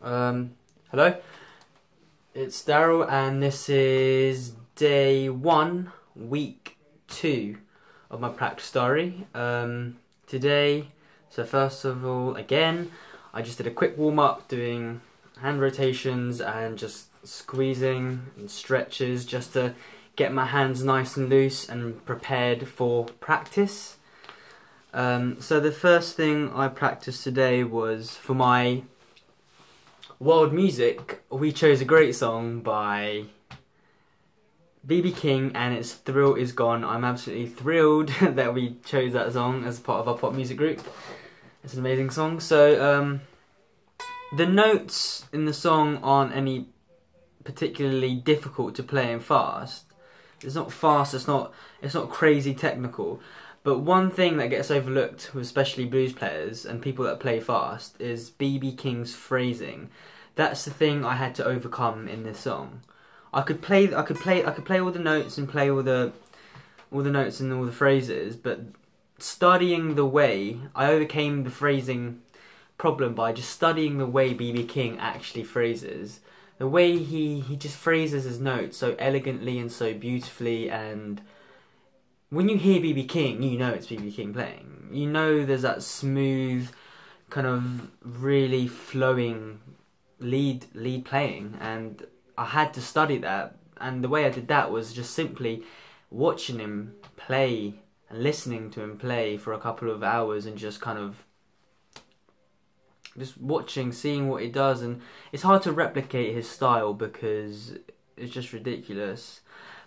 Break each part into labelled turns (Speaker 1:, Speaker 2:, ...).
Speaker 1: Hello, it's Daryl, and this is day 1, week 2 of my practice diary. Today, so first of all, again, I just did a quick warm-up doing hand rotations and just squeezing and stretches just to get my hands nice and loose and prepared for practice. So the first thing I practiced today was for my world music. We chose a great song by B.B. King, and it's "Thrill Is Gone." I'm absolutely thrilled that we chose that song as part of our pop music group. It's an amazing song. So the notes in the song aren't any particularly difficult to play and fast. It's not fast, it's not crazy technical. But one thing that gets overlooked, especially blues players and people that play fast, is B.B. King's phrasing. That's the thing I had to overcome in this song. I could play all the notes and play all the notes and all the phrases, but studying the way, I overcame the phrasing problem by just studying the way B.B. King actually phrases. The way he just phrases his notes so elegantly and so beautifully, and when you hear B.B. King, you know it's B.B. King playing. You know there's that smooth, kind of really flowing lead playing, and I had to study that. And the way I did that was just simply watching him play and listening to him play for a couple of hours, and just kind of just watching, seeing what he does. And it's hard to replicate his style because it's just ridiculous.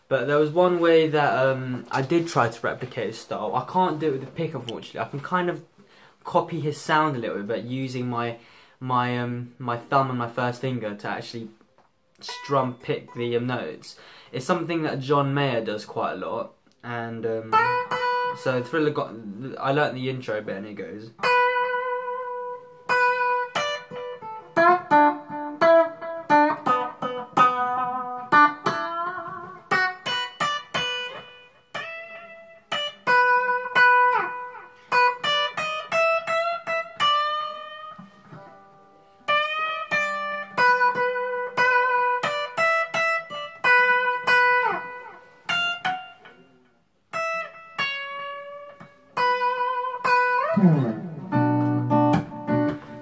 Speaker 1: But there was one way that I did try to replicate his style. I can't do it with the pick, unfortunately. I can kind of copy his sound a little bit, but using my thumb and my first finger to actually strum pick the notes. It's something that John Mayer does quite a lot. And so Thriller got. I learnt the intro bit, and it goes.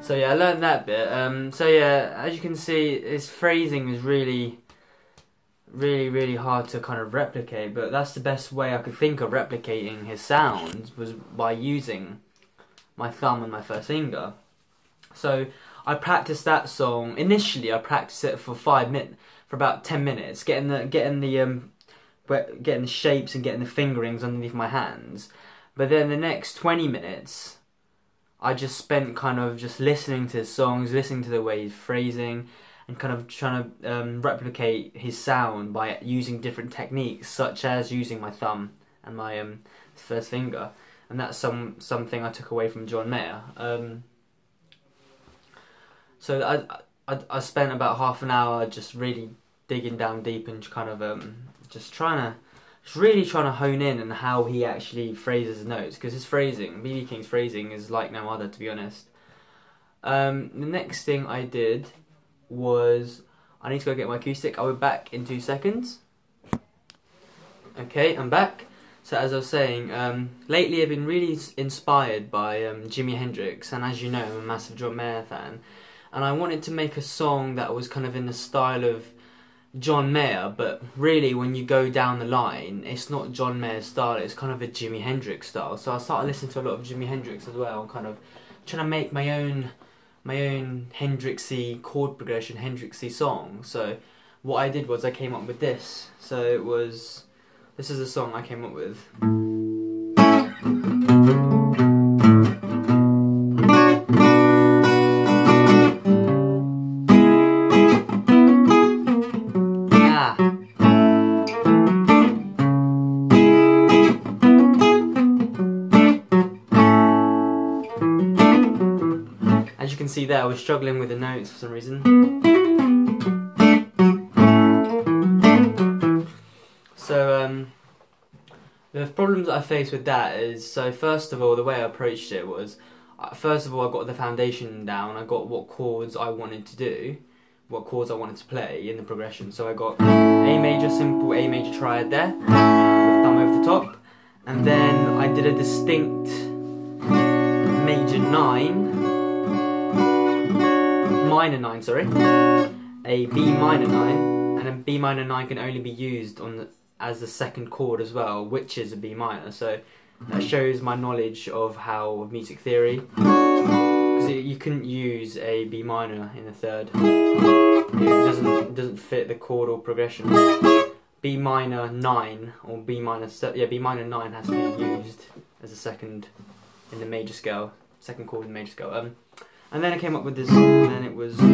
Speaker 1: So yeah, I learned that bit. So yeah, as you can see, his phrasing is really hard to kind of replicate, but that's the best way I could think of replicating his sound, was by using my thumb and my first finger. So I practiced that song. Initially, I practiced it for about 10 minutes, getting the shapes and getting the fingerings underneath my hands. But then the next 20 minutes, I just spent kind of just listening to his songs, listening to the way he's phrasing, and kind of trying to replicate his sound by using different techniques, such as using my thumb and my first finger. And that's something I took away from John Mayer. So I spent about half an hour just really digging down deep and kind of really trying to hone in on how he actually phrases notes, because his phrasing, B.B. King's phrasing, is like no other, to be honest. The next thing I did was, I need to go get my acoustic. I'll be back in 2 seconds. Okay, I'm back. So as I was saying, lately I've been really inspired by Jimi Hendrix, and as you know, I'm a massive John Mayer fan, and I wanted to make a song that was kind of in the style of John Mayer, but really when you go down the line, it's not John Mayer's style, it's kind of a Jimi Hendrix style. So I started listening to a lot of Jimi Hendrix as well, and kind of trying to make my own Hendrixy chord progression, Hendrixy song. So what I did was I came up with this. So this is a song I came up with. As you can see there, I was struggling with the notes for some reason. So the problems that I faced with that is, so first of all, the way I approached it was, first of all, I got the foundation down. I got what chords I wanted to do, what chords I wanted to play in the progression. So I got A major, simple A major triad there, with thumb over the top, and then I did a distinct major 9, minor 9, sorry, a B minor 9, and a B minor 9 can only be used as the second chord as well, which is a B minor. So that shows my knowledge of music theory, because you couldn't use a B minor in the third. It doesn't fit the chordal progression. B minor 9 or B minor 7, yeah, B minor 9 has to be used as a second in the major scale, second chord in the major scale. And then I came up with this, and then it was, I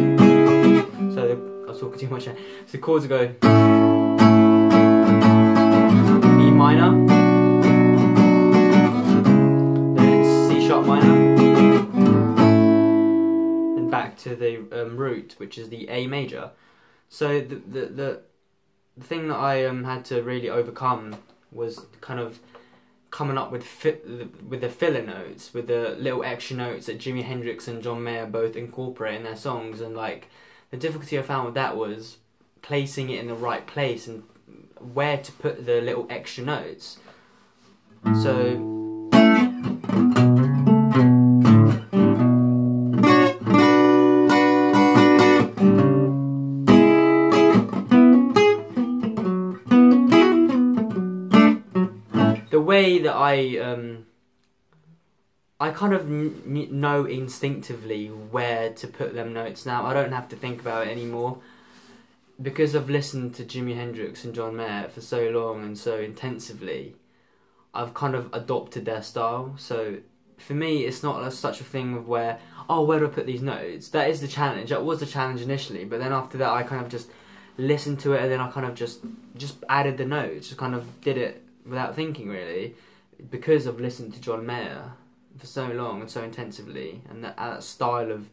Speaker 1: was talking too much here. So the chords go B minor, then it's C sharp minor, and back to the root, which is the A major. So the thing that I had to really overcome was kind of coming up with the filler notes, with the little extra notes that Jimi Hendrix and John Mayer both incorporate in their songs. And like, the difficulty I found with that was placing it in the right place and where to put the little extra notes. So the way that I kind of know instinctively where to put them notes now. I don't have to think about it anymore, because I've listened to Jimi Hendrix and John Mayer for so long and so intensively. I've kind of adopted their style. So for me, it's not such a thing of where do I put these notes? That is the challenge. That was the challenge initially, but then after that I kind of just listened to it, and then I kind of just added the notes, just kind of did it without thinking really, because I've listened to John Mayer for so long and so intensively, and that style of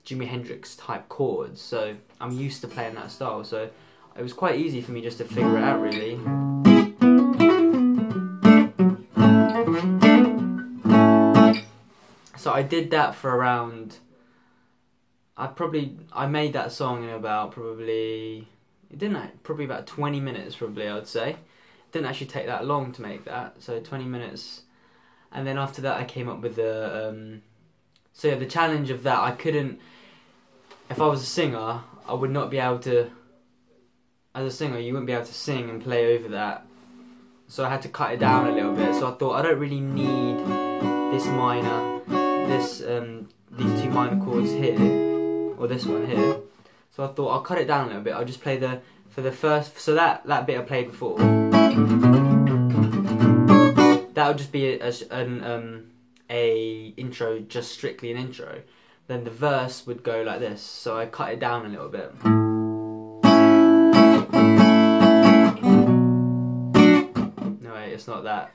Speaker 1: Jimi Hendrix type chords. So I'm used to playing that style, so it was quite easy for me just to figure it out really. So I did that for around, I made that song in about probably about 20 minutes probably, I would say. It didn't actually take that long to make that, so 20 minutes. And then after that I came up with the, so yeah, the challenge of that, I couldn't, if I was a singer, I would not be able to, as a singer you wouldn't be able to sing and play over that. So I had to cut it down a little bit, so I thought I don't really need this minor, these two minor chords here, or this one here. So I thought I'll cut it down a little bit. I'll just play for the first, so that bit I played before, that would just be a intro, just strictly an intro. Then the verse would go like this, so I cut it down a little bit. No wait, it's not that.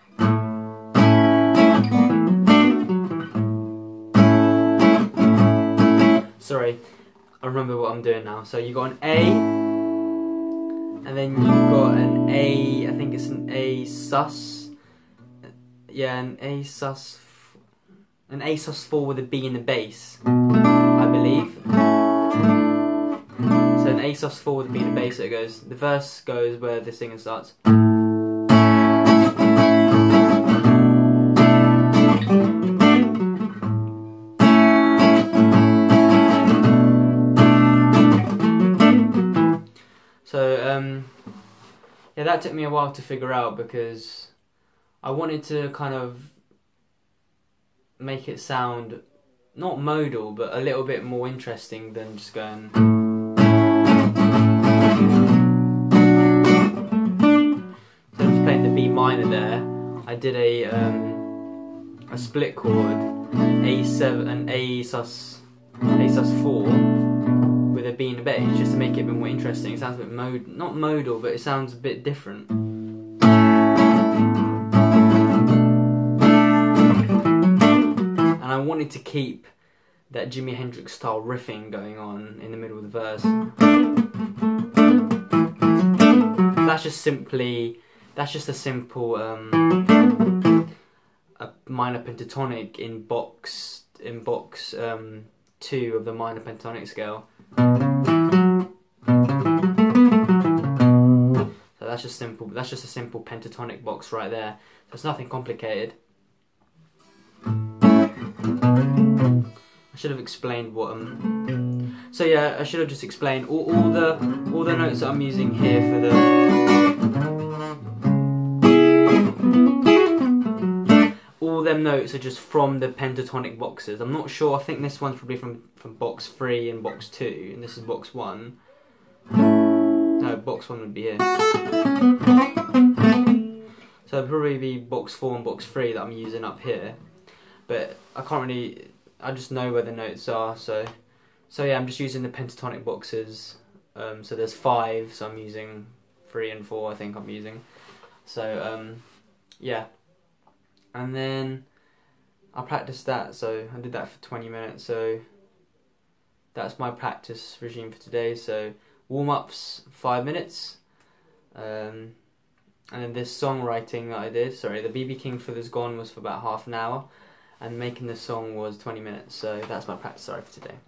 Speaker 1: Sorry, I remember what I'm doing now. So you got an A, and then you've got an A, I think it's an A sus. Yeah, an A sus 4 with a B in the bass, I believe. So an A sus 4 with a B in the bass, so it goes, the verse goes where the singer starts. So yeah, that took me a while to figure out, because I wanted to kind of make it sound not modal, but a little bit more interesting than just going. So I'm just playing the B minor there. I did a split chord, A7 and A sus 4 with a B in the bass, just to make it a bit more interesting. It sounds a bit not modal, but it sounds a bit different. And I wanted to keep that Jimi Hendrix style riffing going on in the middle of the verse. That's just a simple a minor pentatonic in box in box 2 of the minor pentatonic scale. So that's just simple. That's just a simple pentatonic box right there. So it's nothing complicated. I should have explained what so yeah, I should have just explained all the notes that I'm using here for the all them notes are just from the pentatonic boxes. I'm not sure. I think this one's probably from box 3 and box 2, and this is box 1. No, box 1 would be here. So it'd probably be box 4 and box 3 that I'm using up here. But I can't really. I just know where the notes are. So yeah, I'm just using the pentatonic boxes. So there's 5, so I'm using 3 and 4. I think I'm using. So yeah. And then I practiced that, so I did that for 20 minutes, so that's my practice regime for today. So warm-ups 5 minutes, and then this songwriting that I did, the BB King for This Gone was for about half an hour, and making the song was 20 minutes, so that's my practice for today.